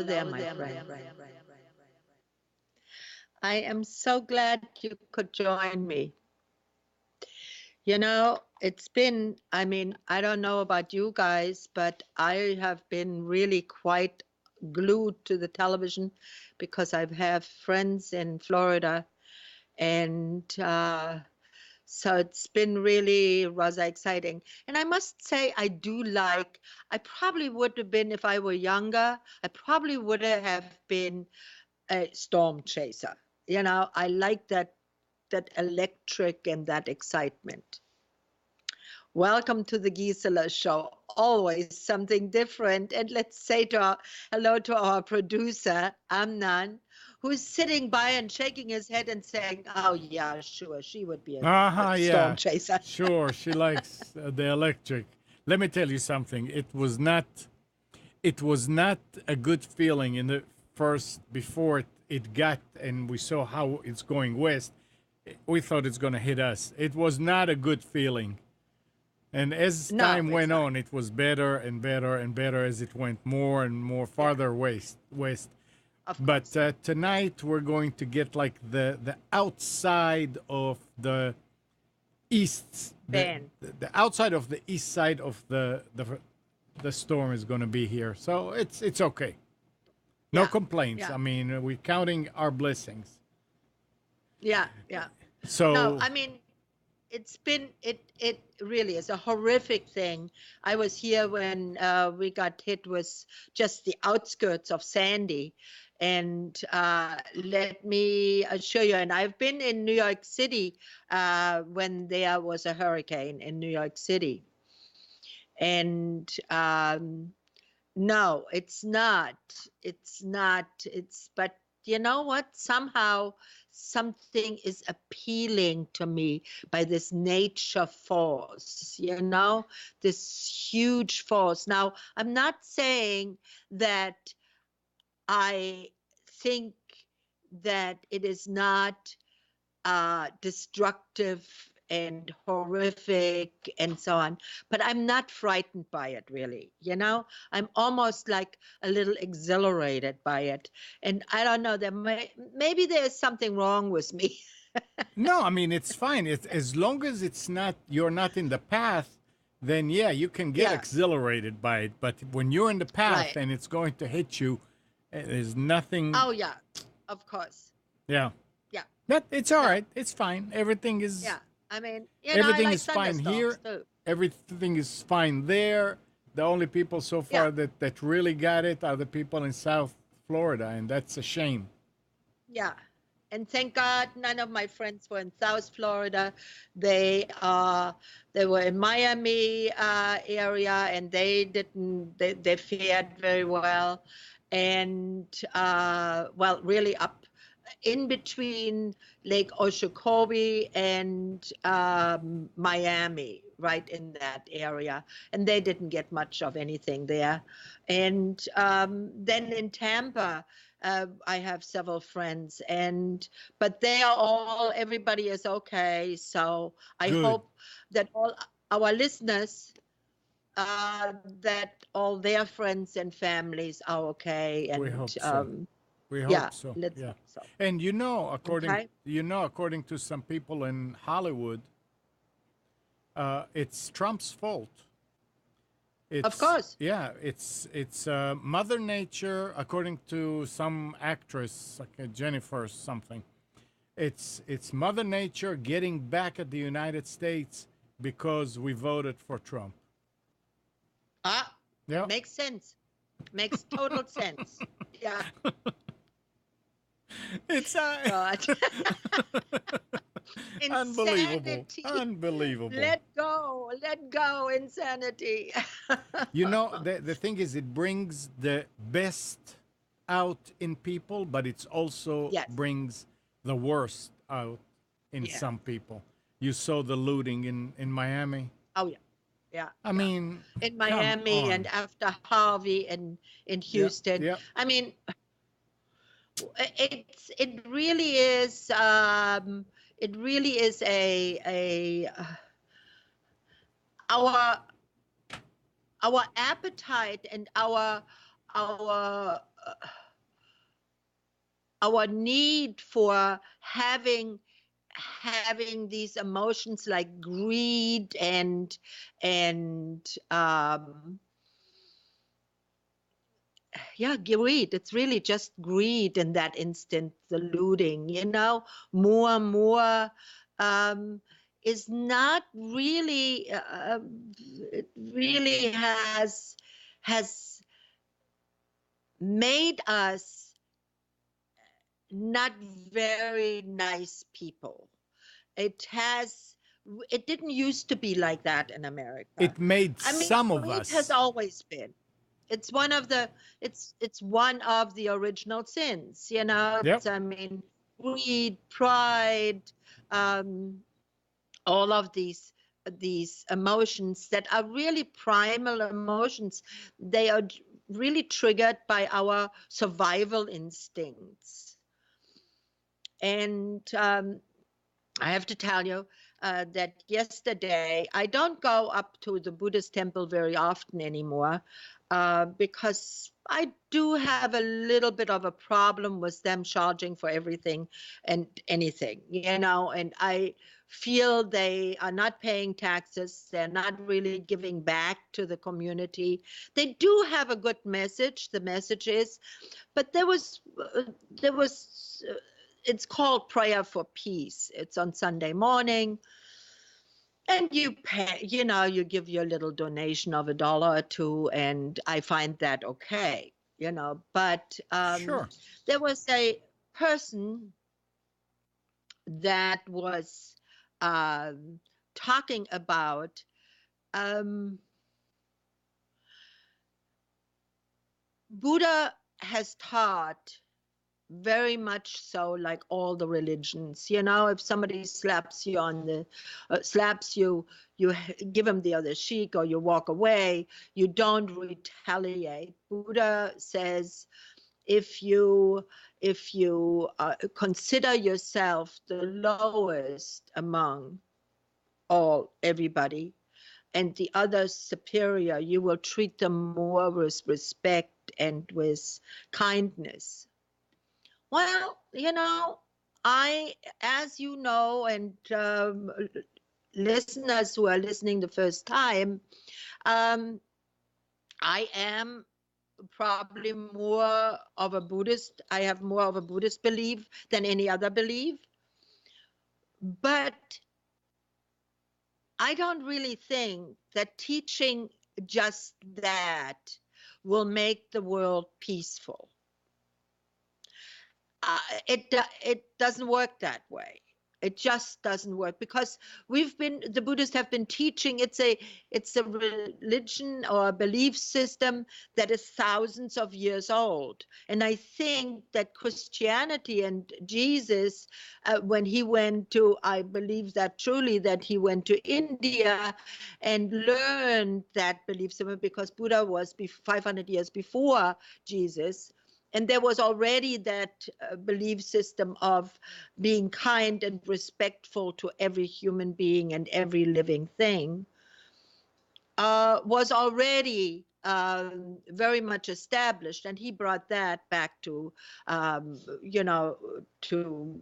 there, my friend. I am so glad you could join me. You know, it's been, I mean, I don't know about you guys, but I have been really quite glued to the television because I have friends in Florida. And so it's been really rather exciting. And I must say, I do like, I probably would have been, if I were younger, I probably would have been a storm chaser. You know, I like that electric and that excitement. Welcome to the Gisela Show. Always something different. And let's say hello to our producer, Amnan, who's sitting by and shaking his head and saying, oh, yeah, sure, she would be a storm Yeah, chaser. sure. She likes the electric. Let me tell you something. It was not a good feeling in the first before it got and we saw how it's going west. We thought it's going to hit us. It was not a good feeling. And as No, time it's went not. on, it was better and better and better as it went more and more Yeah, farther west. of But course. tonight we're going to get like the outside of the east, Ben. the outside of the east side of the storm is going to be here. So it's okay. No Yeah, complaints. yeah, I mean, we're counting our blessings. yeah. No, So I mean, it really is a horrific thing. I was here when we got hit with just the outskirts of Sandy, and let me assure you, and I've been in New York City when there was a hurricane in New York City, and no, it's not. It's not. It's, but you know what? Somehow something is appealing to me by this nature force, you know, this huge force. Now, I'm not saying that I think that it is not destructive and horrific and so on. But I'm not frightened by it, really. You know, I'm almost like a little exhilarated by it. And I don't know, maybe there's something wrong with me. no, I mean it's fine. It's as long as you're not in the path, then yeah, you can get Yeah, exhilarated by it. But when you're in the path right. and it's going to hit you, there's nothing. Oh, yeah, of course. Yeah, Yeah, that it's all no, right. It's fine. yeah. I mean, I Everything like is fine thunderstorms here. too. Everything is fine there. The only people so Yeah. far that really got it are the people in South Florida, and that's a shame. Yeah. And thank God none of my friends were in South Florida. They were in Miami area, and they fared very well. And well, really up in between Lake Okeechobee and Miami, right in that area. And they didn't get much of anything there. And then in Tampa, I have several friends, but they are everybody is okay. So I Good. hope that all our listeners, that all their friends and families are okay. We And hope so. We yeah, hope so. let's Yeah. hope so. And Okay. according to some people in Hollywood, it's Trump's fault. Of It's course. yeah, it's Mother Nature, according to some actress like Jennifer or something. It's Mother Nature getting back at the United States because we voted for Trump. Ah, Yeah, makes sense. Makes total sense. Yeah. it's God. unbelievable, Insanity. unbelievable. Let go, insanity. You know, the thing is, it brings the best out in people, but it's also Yes. brings the worst out in Yeah. some people. You saw the looting in Miami. Oh, yeah. Yeah. I Yeah. mean, In come Miami and on. after Harvey and in Yeah, Houston. yeah. I mean, it really is our appetite and our our need for having these emotions like greed and yeah, greed. It's really just greed in that instant, the looting, more and more, um, is not really, it really has made us not very nice people. It has, it didn't used to be like that in America. It made I mean, some of greed has us. always been. It's one of the it's one of the original sins, Yep. I mean, greed, pride, um, all of these emotions that are really primal emotions. They are really triggered by our survival instincts. And I have to tell you that yesterday, I don't go up to the Buddhist temple very often anymore because I do have a little bit of a problem with them charging for everything and anything, and I feel they are not paying taxes. They're not really giving back to the community. They do have a good message. The message is, but there was it's called Prayer for Peace. It's on Sunday morning, and you pay, you give your little donation of $1 or $2, and I find that okay, but Sure. there was a person that was um, talking about um, Buddha has taught very much so, like all the religions. If somebody slaps you slaps you, you give them the other cheek, or you walk away. You don't retaliate. Buddha says, if you consider yourself the lowest among everybody, and the others superior, you will treat them more with respect and with kindness. Well, as you know, and listeners who are listening the first time, um, I am probably more of a Buddhist. I have more of a Buddhist belief than any other belief. But I don't really think that teaching just that will make the world peaceful. It doesn't work that way. It just doesn't work, because the Buddhists have been teaching, it's a religion or a belief system that is thousands of years old. And I think that Christianity and Jesus, when he went to, I believe that truly, that he went to India and learned that belief system, because Buddha was 500 years before Jesus. And there was already that belief system of being kind and respectful to every human being and every living thing, was already very much established. And he brought that back to, to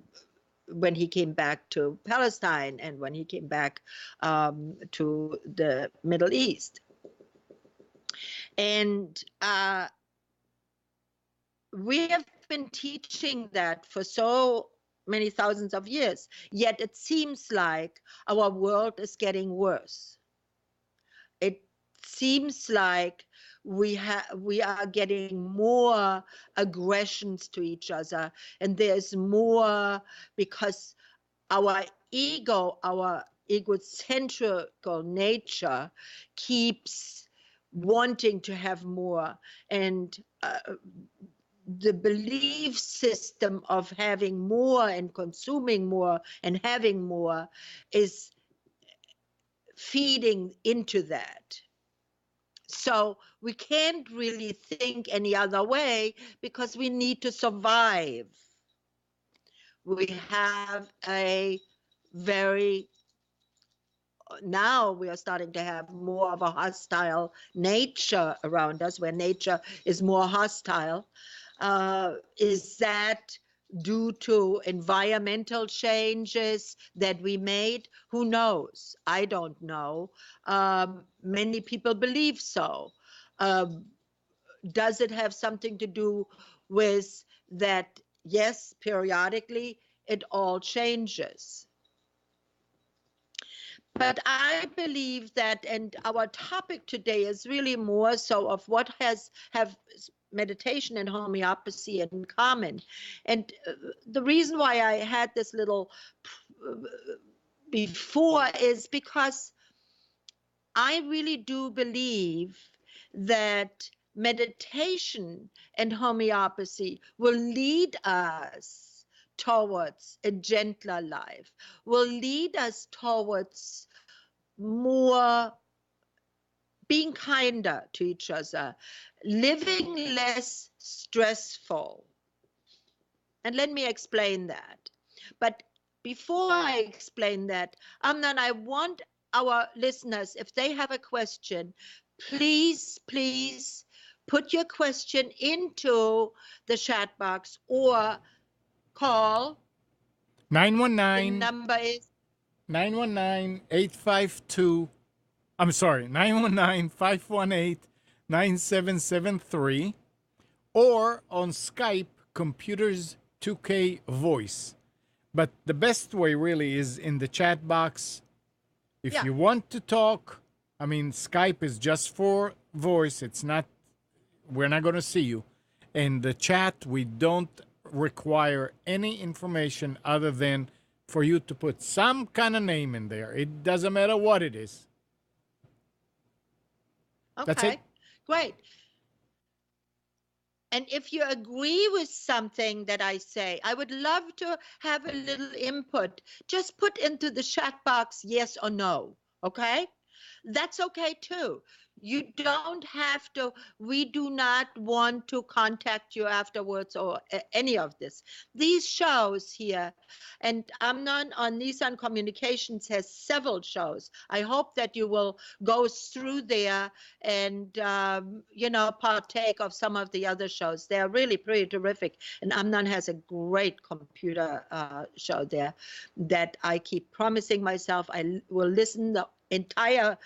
when he came back to Palestine, and when he came back to the Middle East. And we have been teaching that for so many thousands of years, yet it seems like our world is getting worse. It seems like we are getting more aggressions to each other, and there's more, because our ego, our egocentrical nature, keeps wanting to have more. And the belief system of having more and consuming more and having more is feeding into that. So we can't really think any other way, because we need to survive. We have now we are starting to have more of a hostile nature around us, where nature is more hostile. Is that due to environmental changes that we made. Who knows? I don't know. Many people believe so. Um, does it have something to do with that? Yes, periodically it all changes. But I believe that, and our topic today is really more so of what have meditation and homeopathy in common. And the reason why I had this little before is because I really do believe that meditation and homeopathy will lead us towards a gentler life, will lead us towards more being kinder to each other, living less stressful. And let me explain that. But before I explain that, Amnon, I want our listeners, if they have a question, please, please put your question into the chat box or call. The 919 number is 919 852. I'm sorry, 919 518 9773, or on Skype, Computers 2K Voice. But the best way really is in the chat box. If Yeah. you want to talk, I mean, Skype is just for voice. It's not, we're not going to see you. In the chat, we don't require any information other than for you to put some kind of name in there. It doesn't matter what it is. That's it. okay. Great. And if you agree with something that I say, I would love to have a little input. Just put into the chat box yes or no, okay? That's okay too. You don't have to, we do not want to contact you afterwards or any of this. These shows here, and Amnon on Nissan Communications has several shows. I hope that you will go through there and, partake of some of the other shows. They're really pretty terrific. And Amnon has a great computer show there that I keep promising myself I will listen the entire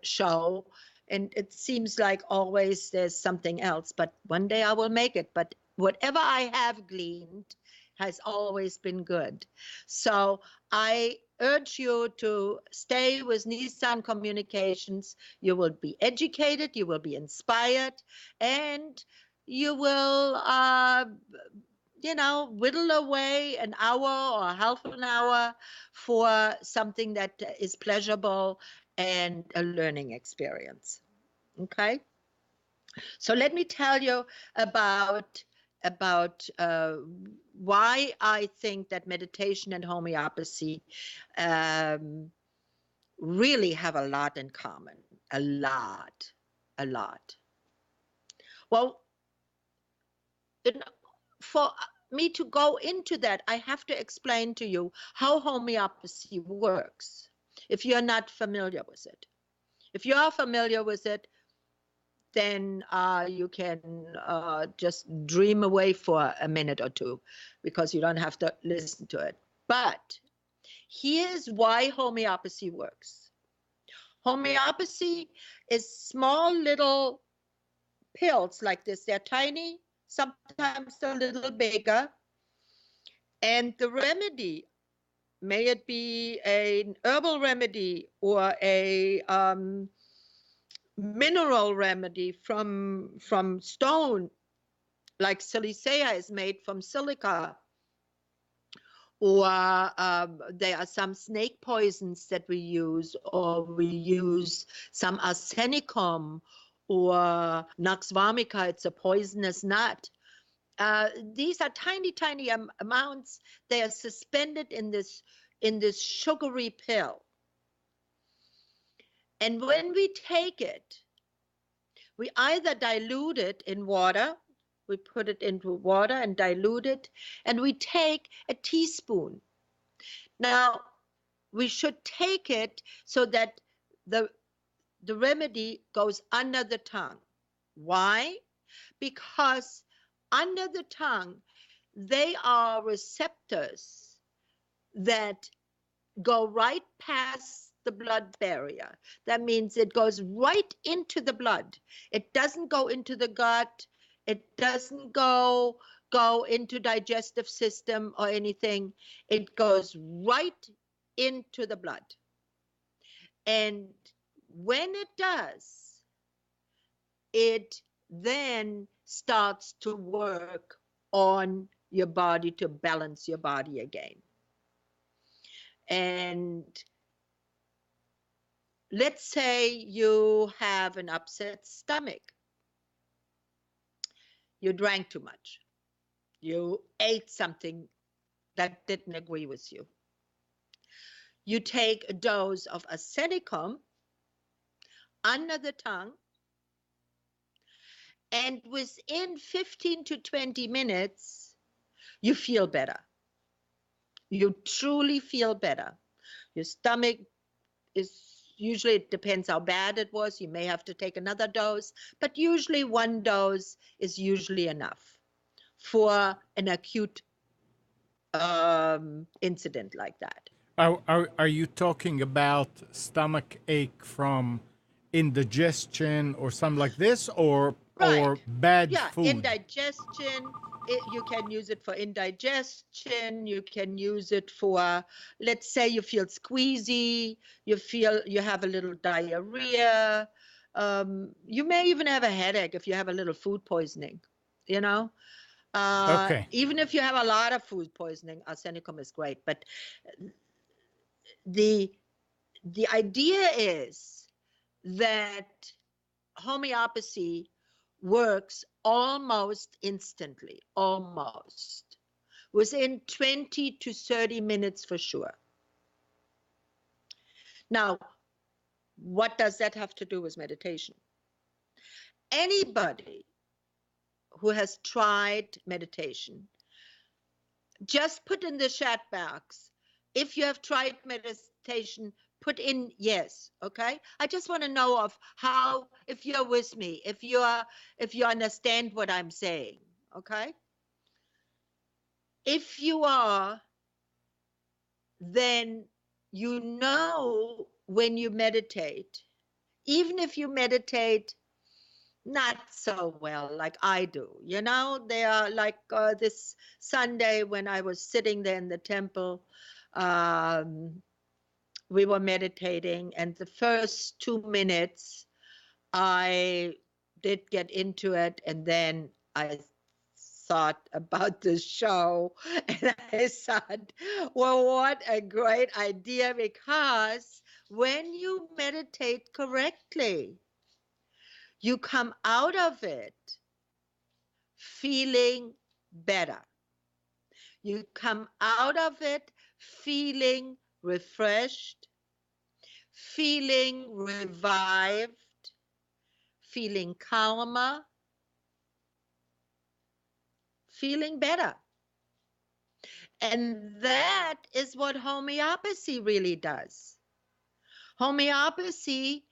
show, and it seems like always there's something else, but one day I will make it. But whatever I have gleaned has always been good. So I urge you to stay with Nissan Communications. You will be educated, you will be inspired, and you will whittle away an hour or half an hour for something that is pleasurable and a learning experience. Okay? So let me tell you about why I think that meditation and homeopathy really have a lot in common. A lot. Well, for me to go into that, I have to explain to you how homeopathy works, if you're not familiar with it. If you are familiar with it, then you can just dream away for a minute or two because you don't have to listen to it. But here's why homeopathy works. Homeopathy is small little pills like this. They're tiny, sometimes a little bigger. And the remedy, may it be an herbal remedy or a mineral remedy from stone, like silicea is made from silica, or there are some snake poisons that we use, or we use some arsenicum or nux vomica. It's a poisonous nut. These are tiny amounts. They are suspended in this sugary pill. And when we take it, we either dilute it in water, we put it into water and dilute it, and we take a teaspoon. Now, we should take it so that the remedy goes under the tongue. Why? Because under the tongue, they are receptors that go right past the blood barrier. That means it goes right into the blood. It doesn't go into the gut. It doesn't go into digestive system or anything. It goes right into the blood. And when it does, it then starts to work on your body to balance your body again. And let's say you have an upset stomach. You drank too much. You ate something that didn't agree with you. You take a dose of arsenicum under the tongue, and within 15 to 20 minutes, you feel better. You truly feel better. Your stomach is usually, it depends how bad it was. You may have to take another dose, but usually one dose is usually enough for an acute incident like that. Are you talking about stomach ache from indigestion or something like this, or Right. bad Yeah, food? indigestion. You can use it for indigestion. You can use it for, let's say you feel squeezy, you have a little diarrhea. You may even have a headache if you have a little food poisoning, you know. Okay. Even if you have a lot of food poisoning, arsenicum is great. But the idea is that homeopathy works almost instantly, almost within 20 to 30 minutes for sure. Now, what does that have to do with meditation? Anybody who has tried meditation, just put in the chat box if you have tried meditation. Put in yes, okay? I just want to know of how, if you're with me, if you understand what I'm saying, okay? If you are, then you know when you meditate, even if you meditate not so well like I do, you know, they are like this Sunday when I was sitting there in the temple, we were meditating, and the first 2 minutes I did get into it, and then I thought about the show, and I thought, well, what a great idea, because when you meditate correctly, you come out of it feeling better. You come out of it feeling refreshed, feeling revived, feeling calmer, feeling better. And that is what homeopathy really does. Homeopathy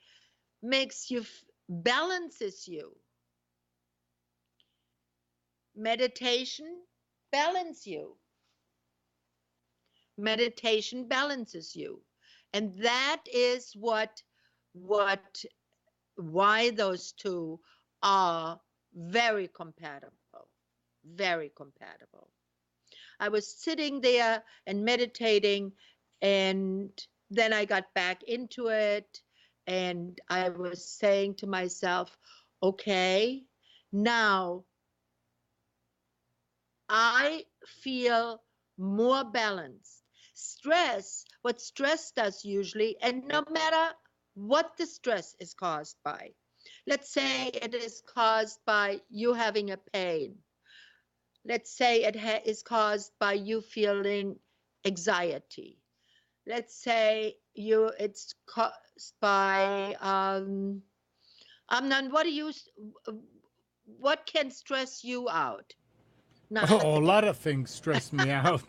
makes you, balances you. Meditation balances you. Meditation balances you. And that is why those two are very compatible, very compatible. I was sitting there and meditating, and then I got back into it, and I was saying to myself, okay, now I feel more balanced. What stress does usually, and no matter what the stress is caused by, let's say it is caused by you having a pain. Let's say it is caused by you feeling anxiety. Let's say it's caused by Amnon, what can stress you out? Oh, a Nothing. lot of things stress me out.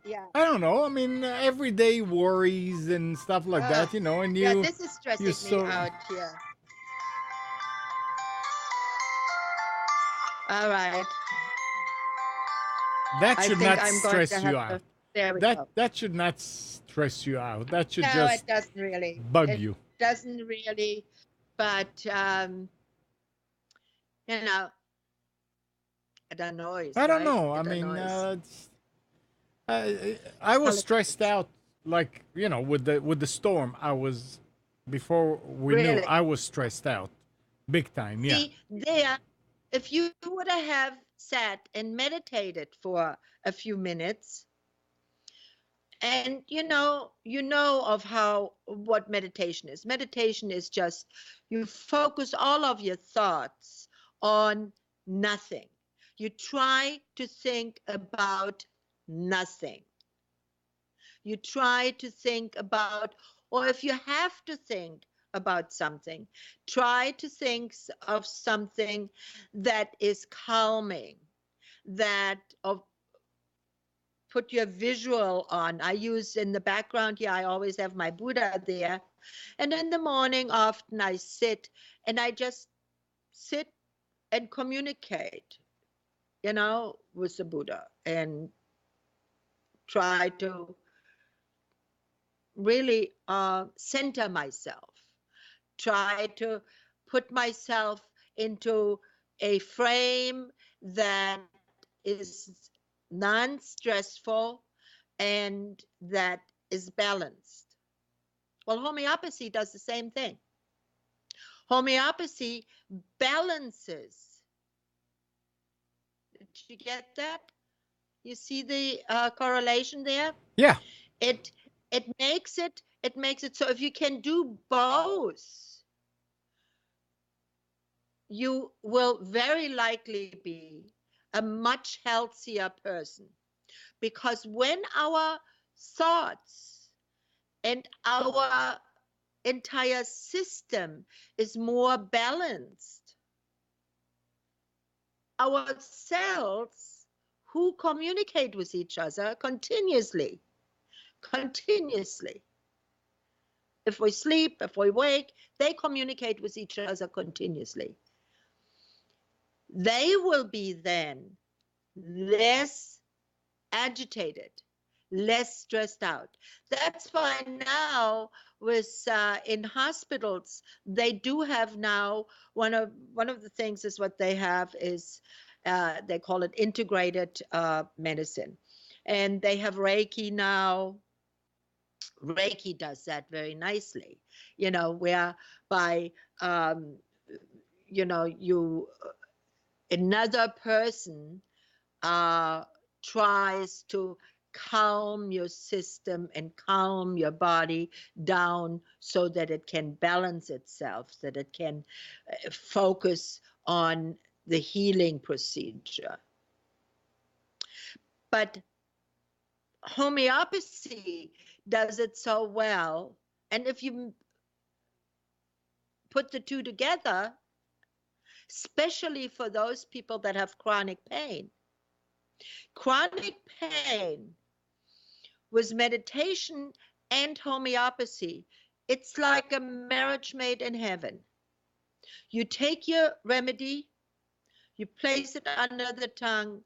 Yeah. I don't know. I mean, everyday worries and stuff like that, you know, and Yeah, you this is you stressing me so out here. All right. That I should think not I'm going to stress you have out. to. There we That go. that should not stress you out. That should No, just it doesn't really. bug It you. doesn't really. But you know, it annoys, I don't right? know. I It mean, annoys. I was stressed Politics. out, like with the storm. I was before we knew. Really. I was stressed out, big time. Yeah, See, there, if you would have sat and meditated for a few minutes, and you know of how what meditation is. Meditation is just you focus all of your thoughts on nothing. You try to think about nothing. You try to think about, or if you have to think about something, try to think of something that is calming, that of put your visual on. I use in the background here, I always have my Buddha there. And in the morning, often I sit and I just sit and communicate, with the Buddha and try to really center myself, try to put myself into a frame that is non stressful and that is balanced. Well, homeopathy does the same thing. Homeopathy balances. Did you get that? You see the correlation there? yeah. It it makes it so if you can do both, you will very likely be a much healthier person. Because when our thoughts and our entire system is more balanced, our cells who communicate with each other continuously. If we sleep, if we wake, they communicate with each other continuously. They will be then less agitated, less stressed out. That's why now with in hospitals they do have now one of the things is what they have is they call it integrated medicine, and they have Reiki now. Reiki does that very nicely, whereby um, you another person uh, tries to calm your system and calm your body down so that it can balance itself, that it can focus on the healing procedure. But homeopathy does it so well. And if you put the two together, especially for those people that have chronic pain with meditation and homeopathy, it's like a marriage made in heaven. You take your remedy, you place it under the tongue,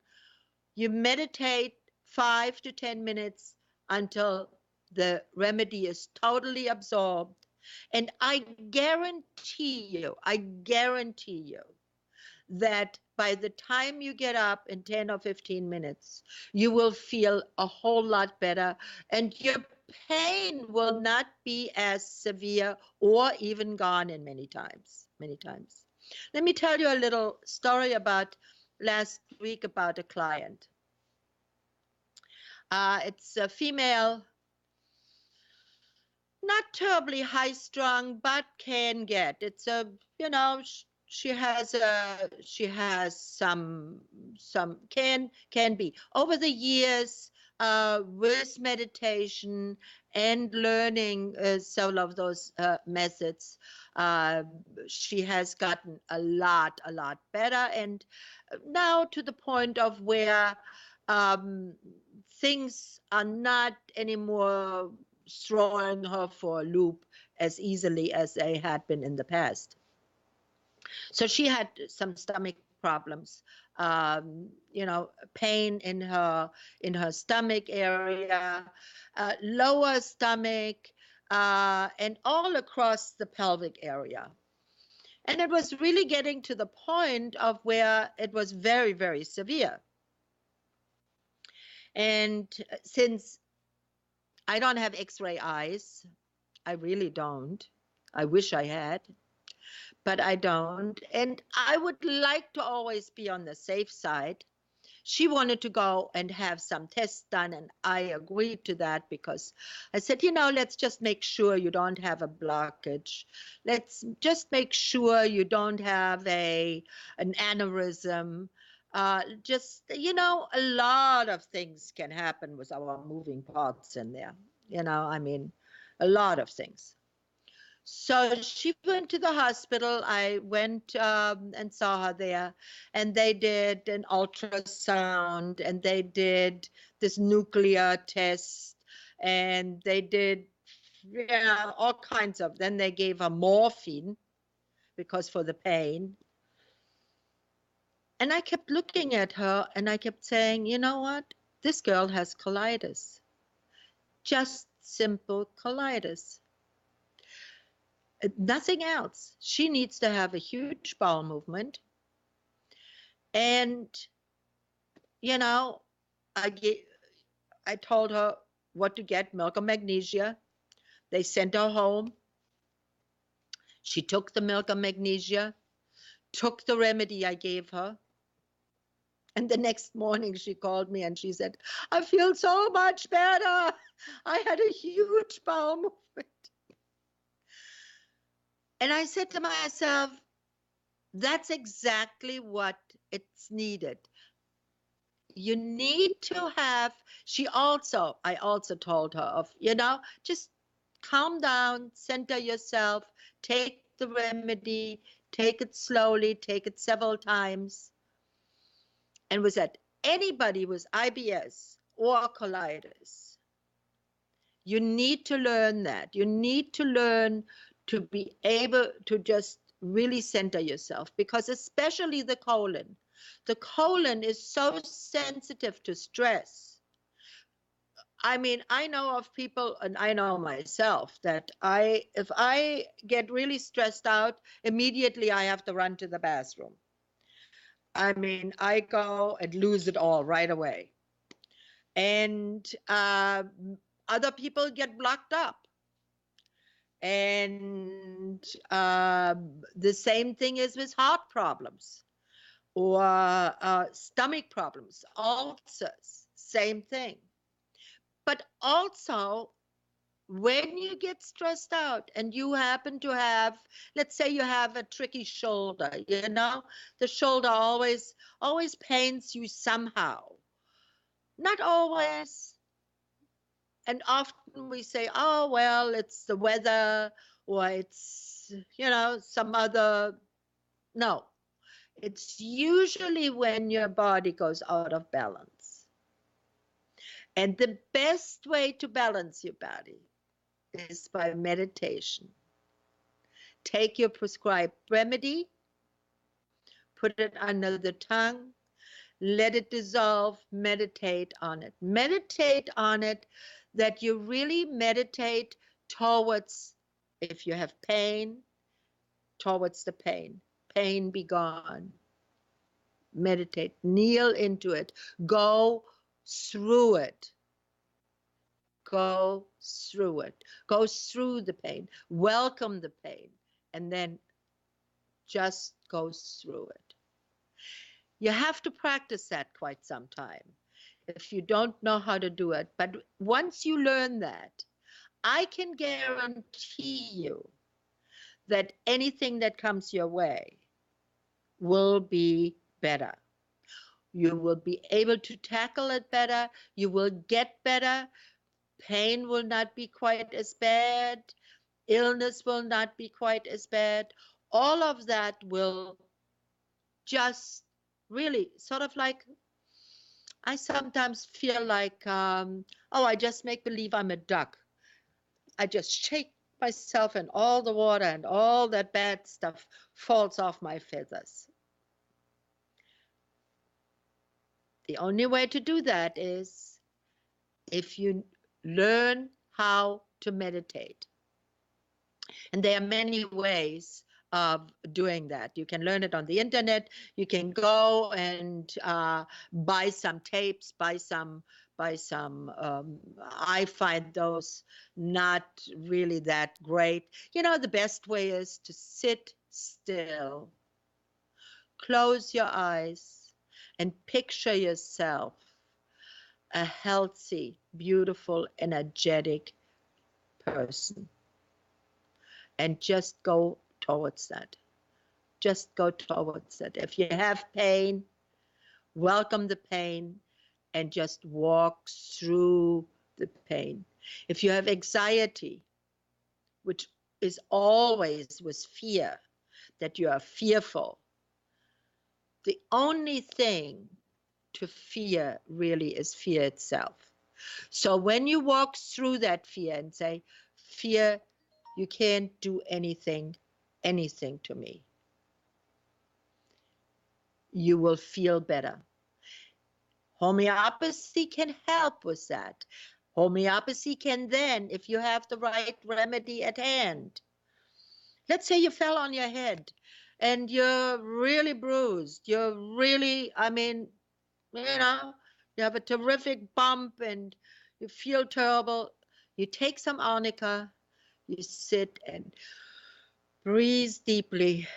you meditate 5 to 10 minutes until the remedy is totally absorbed. And I guarantee you that by the time you get up in 10 or 15 minutes, you will feel a whole lot better and your pain will not be as severe or even gone in many times, many times. Let me tell you a little story about last week about a client. It's a female, not terribly high strung, but can get. It's a, she has some can be over the years with meditation and learning several of those methods. Uh, she has gotten a lot better, and now to the point of where um, things are not anymore throwing her for a loop as easily as they had been in the past. So she had some stomach problems pain in her stomach area, lower stomach, and all across the pelvic area. And it was really getting to the point of where it was very, very severe. And since I don't have X-ray eyes, I really don't. I wish I had, but I don't. And I would like to always be on the safe side. She wanted to go and have some tests done, and I agreed to that because I said, let's just make sure you don't have a blockage. Let's just make sure you don't have an aneurysm. A lot of things can happen with our moving parts in there. A lot of things. So she went to the hospital. I went and saw her there, and they did an ultrasound, and they did this nuclear test, and they did all kinds of. Then they gave her morphine because for the pain. And I kept looking at her, and I kept saying, you know what? This girl has colitis. Just simple colitis. Nothing else. She needs to have a huge bowel movement. And, I told her what to get, milk and magnesia. They sent her home. She took the milk and magnesia, took the remedy I gave her. And the next morning she called me and she said, I feel so much better. I had a huge bowel movement. And I said to myself, that's exactly what it's needed. You need to have, I also told her of, just calm down, center yourself, take the remedy, take it slowly, take it several times. And was that anybody with IBS or colitis, you need to learn that. You need to learn to be able to just really center yourself, because especially the colon is so sensitive to stress. I know of people, and I know myself, that if I get really stressed out, immediately I have to run to the bathroom. I go and lose it all right away. And other people get blocked up. And the same thing is with heart problems or stomach problems, ulcers, same thing. But also, when you get stressed out and you happen to have, let's say you have a tricky shoulder, the shoulder always pains you somehow. Not always. And often we say, oh, well, it's the weather, or it's, some other. No, it's usually when your body goes out of balance. And the best way to balance your body is by meditation. Take your prescribed remedy, put it under the tongue, let it dissolve, meditate on it. Meditate on it, that you really meditate towards, if you have pain, towards the pain. Pain be gone. Meditate, kneel into it, go through it. Go through it. Go through the pain. Welcome the pain. And then just go through it. You have to practice that quite some time if you don't know how to do it. But once you learn that, I can guarantee you that anything that comes your way will be better. You will be able to tackle it better. You will get better. Pain will not be quite as bad. Illness will not be quite as bad. All of that will just really sort of like, I sometimes feel like, I just make believe I'm a duck. I just shake myself and all the water and all that bad stuff falls off my feathers. The only way to do that is if you learn how to meditate. And there are many ways of doing that. You can learn it on the internet. You can go and buy some tapes, buy some. I find those not really that great. You know, the best way is to sit still, close your eyes, and picture yourself a healthy, beautiful, energetic person. And just go towards that. Just go towards that. If you have pain, welcome the pain and just walk through the pain. If you have anxiety, which is always with fear, that you are fearful, the only thing to fear really is fear itself. So when you walk through that fear and say, fear, you can't do anything to me, you will feel better. Homeopathy can help with that. Homeopathy can then, if you have the right remedy at hand, let's say you fell on your head and you're really bruised, you're really, I mean, you know, you have a terrific bump and you feel terrible. You take some arnica, you sit and breathe deeply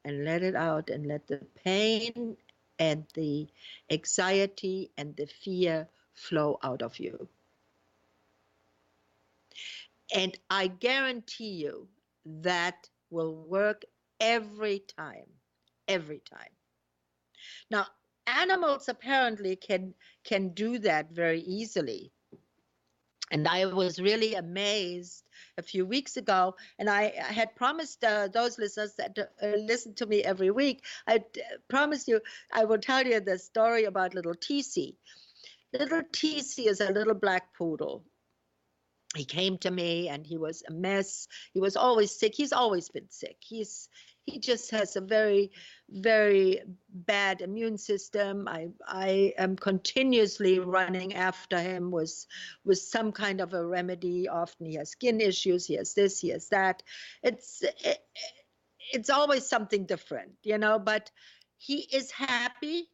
and let it out and let the pain and the anxiety and the fear flow out of you. And I guarantee you that will work every time, every time. Now, animals apparently can do that very easily. And I was really amazed a few weeks ago, and I had promised those listeners that listen to me every week, I promised you I will tell you the story about little TC. Little TC is a little black poodle. He came to me and he was a mess. He was always sick. He's always been sick. He just has a very, very bad immune system. I am continuously running after him with some kind of a remedy. Often he has skin issues. He has this. He has that. It's always something different, you know. But he is happy.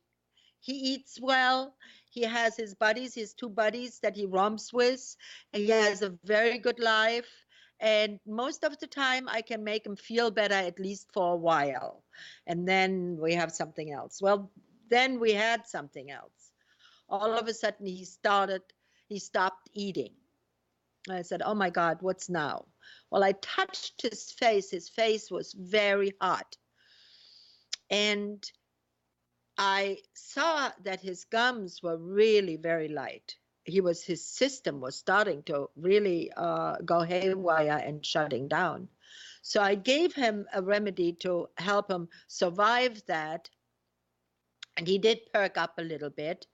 He eats well. He has his buddies, his two buddies that he romps with. He has a very good life. And most of the time, I can make him feel better, at least for a while. And then we have something else. Well, then we had something else. All of a sudden, he stopped eating. I said, oh my God, what's now? Well, I touched his face. His face was very hot. And I saw that his gums were really very light. His system was starting to really go haywire and shutting down. So I gave him a remedy to help him survive that. And he did perk up a little bit.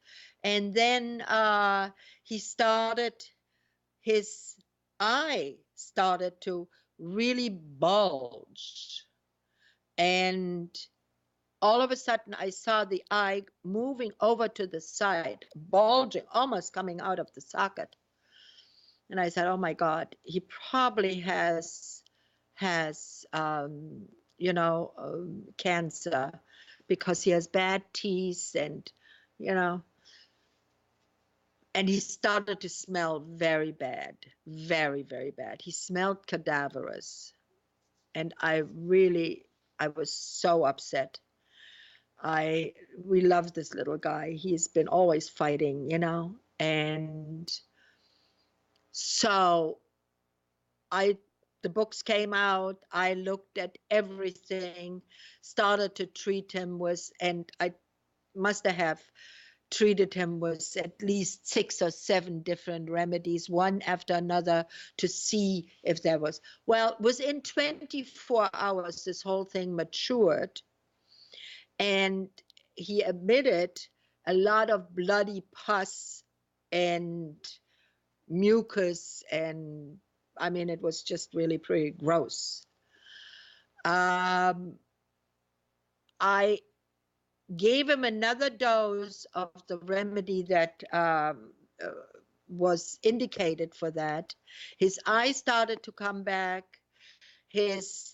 And then his eye started to really bulge. And all of a sudden, I saw the eye moving over to the side, bulging, almost coming out of the socket. And I said, oh my God, he probably has cancer because he has bad teeth and, and he started to smell very bad, very, very bad. He smelled cadaverous. And I was so upset. We love this little guy. He's been always fighting, and so the books came out. I looked at everything, started to treat him and I must have treated him with at least 6 or 7 different remedies, one after another, to see if there was. Well, within 24 hours, this whole thing matured. And he emitted a lot of bloody pus and mucus, and I mean, it was just really pretty gross. I gave him another dose of the remedy that was indicated for that. His eyes started to come back. His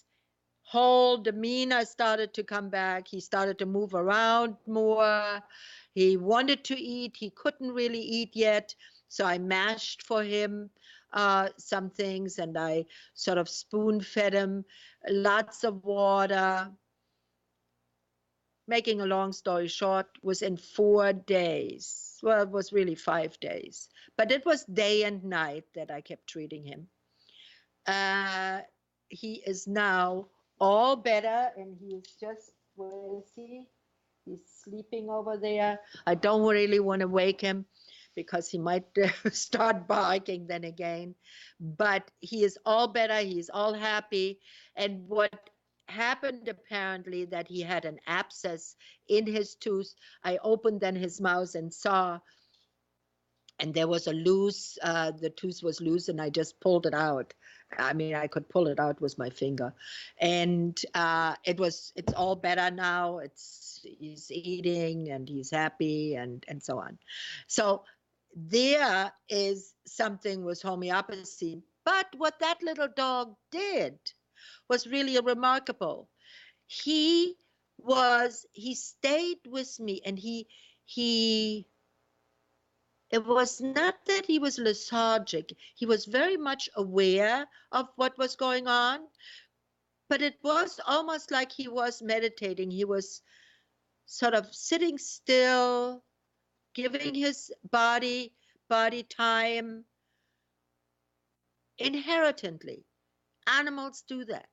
whole demeanor started to come back. He started to move around more. He wanted to eat. He couldn't really eat yet. So I mashed for him some things, and I sort of spoon fed him lots of water. Making a long story short, was in 4 days. Well, it was really 5 days, but it was day and night that I kept treating him. Uh, he is now all better, and he is just, where is he? He's sleeping over there. I don't really want to wake him because he might start barking then again. But he is all better. He's all happy. And what happened apparently that he had an abscess in his tooth. I opened then his mouth and saw, and there was a loose, the tooth was loose, and I just pulled it out. I mean, I could pull it out with my finger, and it's all better now. He's eating and he's happy and so on. So there is something with homeopathy. But what that little dog did was really remarkable. He stayed with me, and it was not that he was lethargic. He was very much aware of what was going on, but it was almost like he was meditating. He was sort of sitting still, giving his body time. Inherently, animals do that.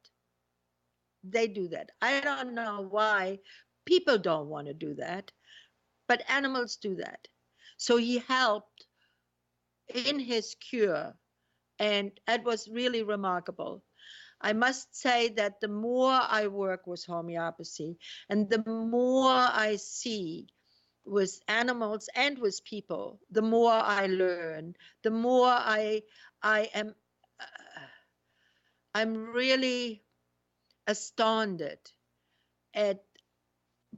They do that. I don't know why people don't want to do that, but animals do that. So he helped in his cure, and it was really remarkable. I must say that the more I work with homeopathy and the more I see with animals and with people, the more I learn, the more I'm really astounded at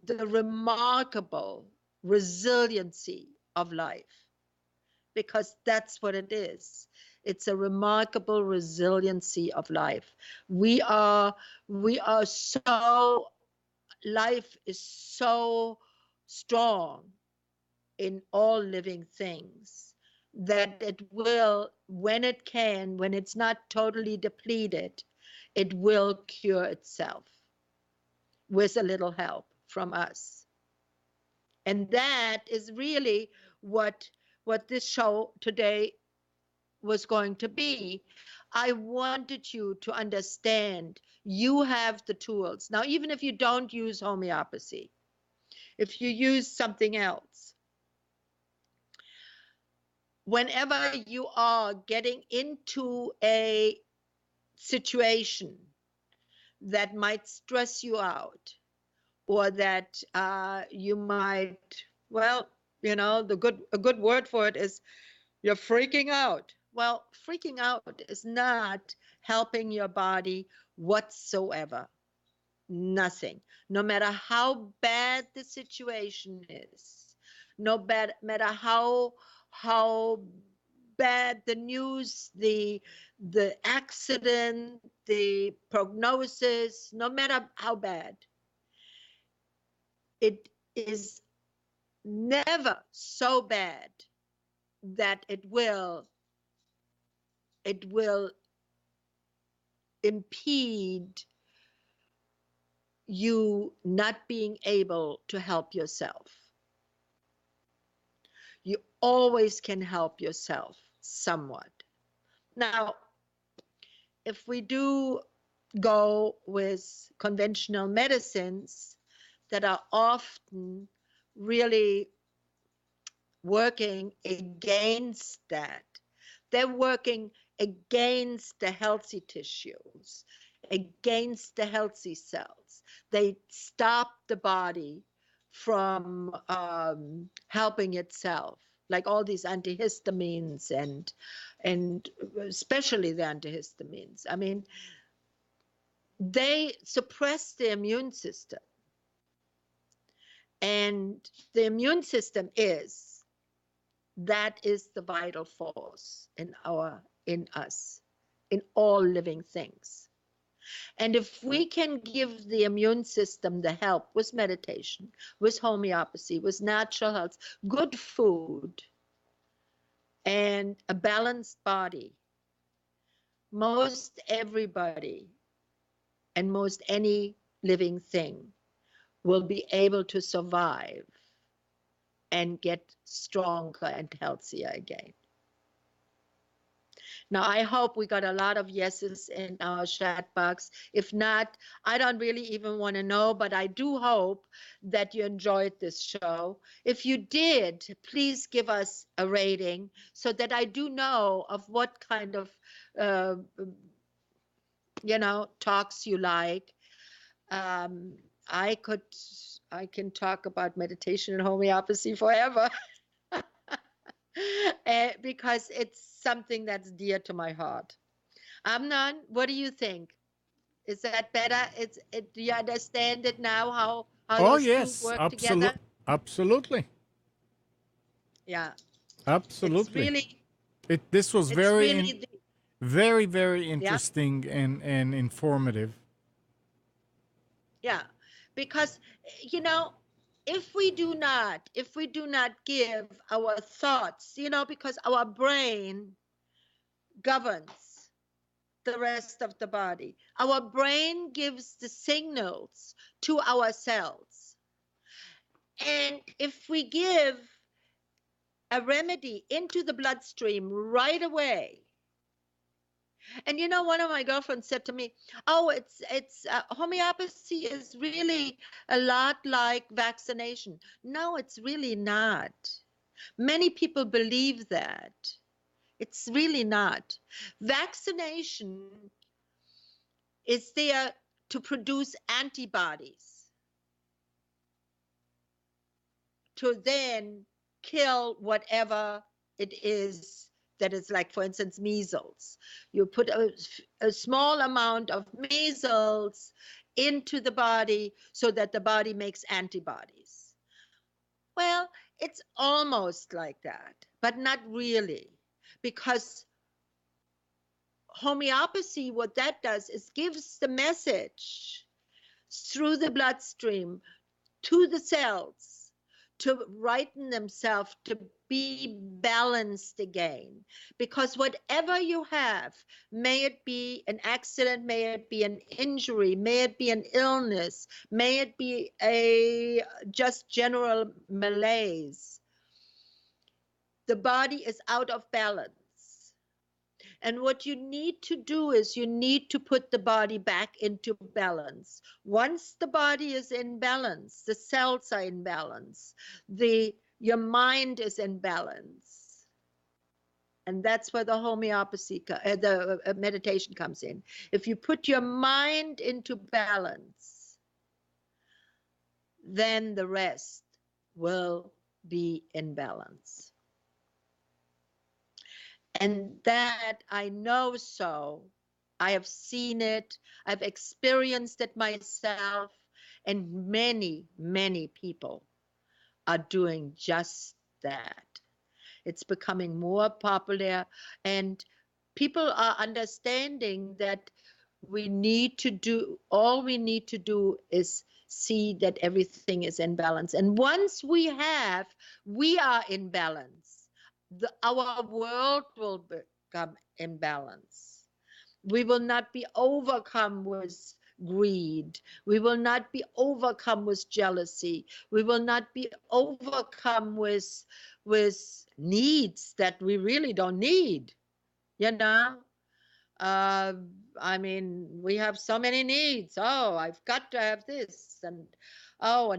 the remarkable resiliency of life, because that's what it is. It's a remarkable resiliency of life. We are so, life is so strong in all living things that it will, when it can, when it's not totally depleted, it will cure itself with a little help from us. And that is really what this show today was going to be. I wanted you to understand you have the tools. Now, even if you don't use homeopathy, if you use something else, whenever you are getting into a situation that might stress you out, or that you might, well, a good word for it is you're freaking out. Well, freaking out is not helping your body whatsoever. Nothing. No matter how bad the situation is, matter how bad the news, the accident, the prognosis, no matter how bad, it is never so bad that it will impede you not being able to help yourself. You always can help yourself somewhat. Now, if we do go with conventional medicines that are often really working against that, they're working against the healthy tissues, against the healthy cells. They stop the body from helping itself, like all these antihistamines and especially the antihistamines. I mean, they suppress the immune system. And the immune system is, that is the vital force in us, in all living things. And if we can give the immune system the help with meditation, with homeopathy, with natural health, good food, and a balanced body, most everybody and most any living thing will be able to survive and get stronger and healthier again. Now, I hope we got a lot of yeses in our chat box. If not, I don't really even want to know, but I do hope that you enjoyed this show. If you did, please give us a rating so that I do know of what kind of, uh, talks you like. Um, I could, I can talk about meditation and homeopathy forever. Because it's something that's dear to my heart. Amnon, what do you think? Is that better? Do you understand it now, how Oh those two yes, work together? absolutely, Yeah, it's absolutely. really, This was it's very really, very very yeah, interesting and informative. yeah, because if we do not give our thoughts, because our brain governs the rest of the body. Our brain gives the signals to our cells. And if we give a remedy into the bloodstream right away, and one of my girlfriends said to me, "Oh, it's homeopathy is really a lot like vaccination." No, it's really not. Many people believe that. It's really not. Vaccination is there to produce antibodies to then kill whatever it is that is, like, for instance, measles. You put a small amount of measles into the body so that the body makes antibodies. Well, it's almost like that, but not really, because homeopathy, what that does is gives the message through the bloodstream to the cells to righten themselves, to be balanced again. Because whatever you have, may it be an accident, may it be an injury, may it be an illness, may it be a just general malaise, the body is out of balance. And what you need to do is you need to put the body back into balance. Once the body is in balance, the cells are in balance, your mind is in balance. And that's where the homeopathy, the meditation comes in. If you put your mind into balance, then the rest will be in balance. And that I know so. I have seen it. I've experienced it myself. And many, many people are doing just that. It's becoming more popular. And people are understanding that all we need to do is see that everything is in balance. And once we are in balance, our world will become in balance. We will not be overcome with greed. We will not be overcome with jealousy. We will not be overcome with needs that we really don't need. You know, uh, I mean, we have so many needs. Oh, I've got to have this, and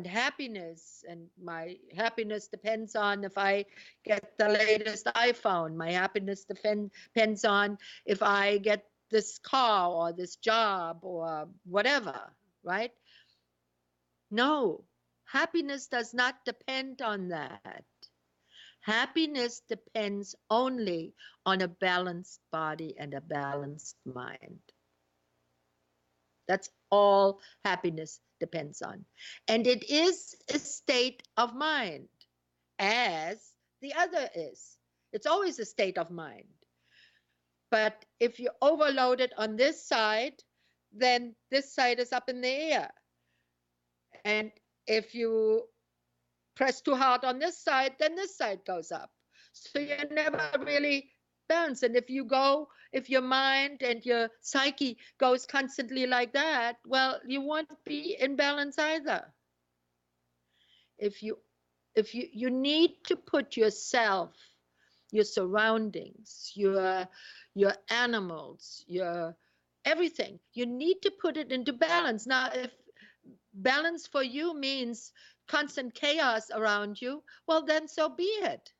happiness. And my happiness depends on if I get the latest iPhone. My happiness depends on if I get this car or this job or whatever, right? No, happiness does not depend on that. Happiness depends only on a balanced body and a balanced mind. That's all happiness depends on. And it is a state of mind, as the other is. It's always a state of mind. But if you overload it on this side, then this side is up in the air. And if you press too hard on this side, then this side goes up. So you're never really balanced. And if your mind and your psyche goes constantly like that, well, you won't be in balance either. If you need to put yourself, your surroundings, your animals, your everything, you need to put it into balance. Now, if balance for you means constant chaos around you, well, then so be it.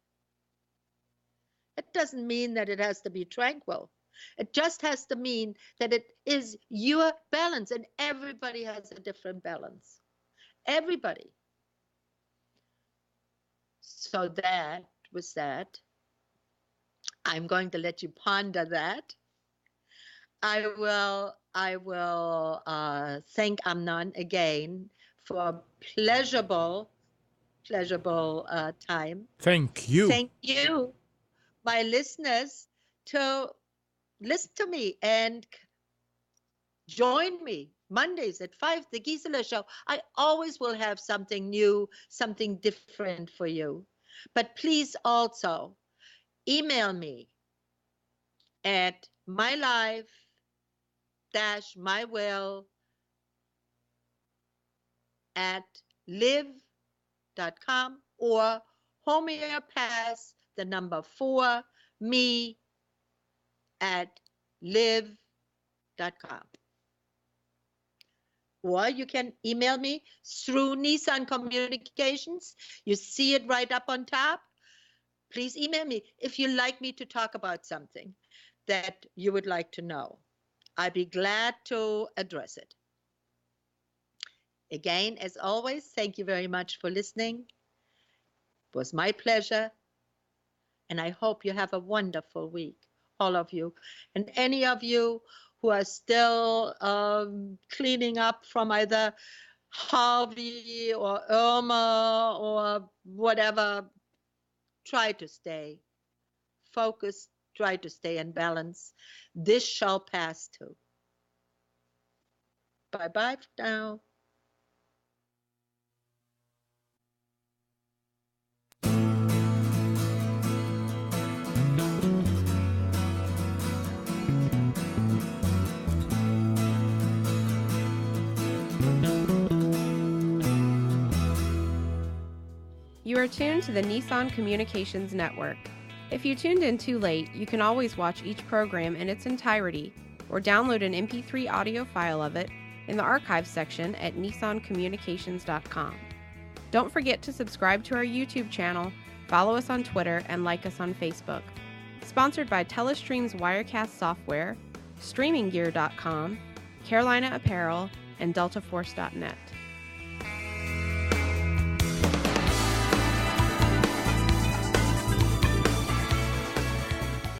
It doesn't mean that it has to be tranquil. It just has to mean that it is your balance, and everybody has a different balance. Everybody. So that was that. I'm going to let you ponder that. I will thank Amnon again for a pleasurable time. Thank you. Thank you, my listeners, to listen to me and join me Mondays at 5, the Gisela Show. I always will have something new, something different for you. But please also email me at mylife-mywill@live.com or homeopath, the number 4, me@live.com. Or you can email me through Nissan Communications. You see it right up on top. Please email me if you'd like me to talk about something that you would like to know. I'd be glad to address it. Again, as always, thank you very much for listening. It was my pleasure. And I hope you have a wonderful week, all of you. And any of you who are still cleaning up from either Harvey or Irma or whatever, try to stay focused, try to stay in balance. This shall pass too. Bye-bye for now. You are tuned to the Nissan Communications Network. If you tuned in too late, you can always watch each program in its entirety or download an MP3 audio file of it in the archives section at nissancommunications.com. Don't forget to subscribe to our YouTube channel, follow us on Twitter, and like us on Facebook. Sponsored by Telestream's Wirecast software, StreamingGear.com, Carolina Apparel, and DeltaForce.net.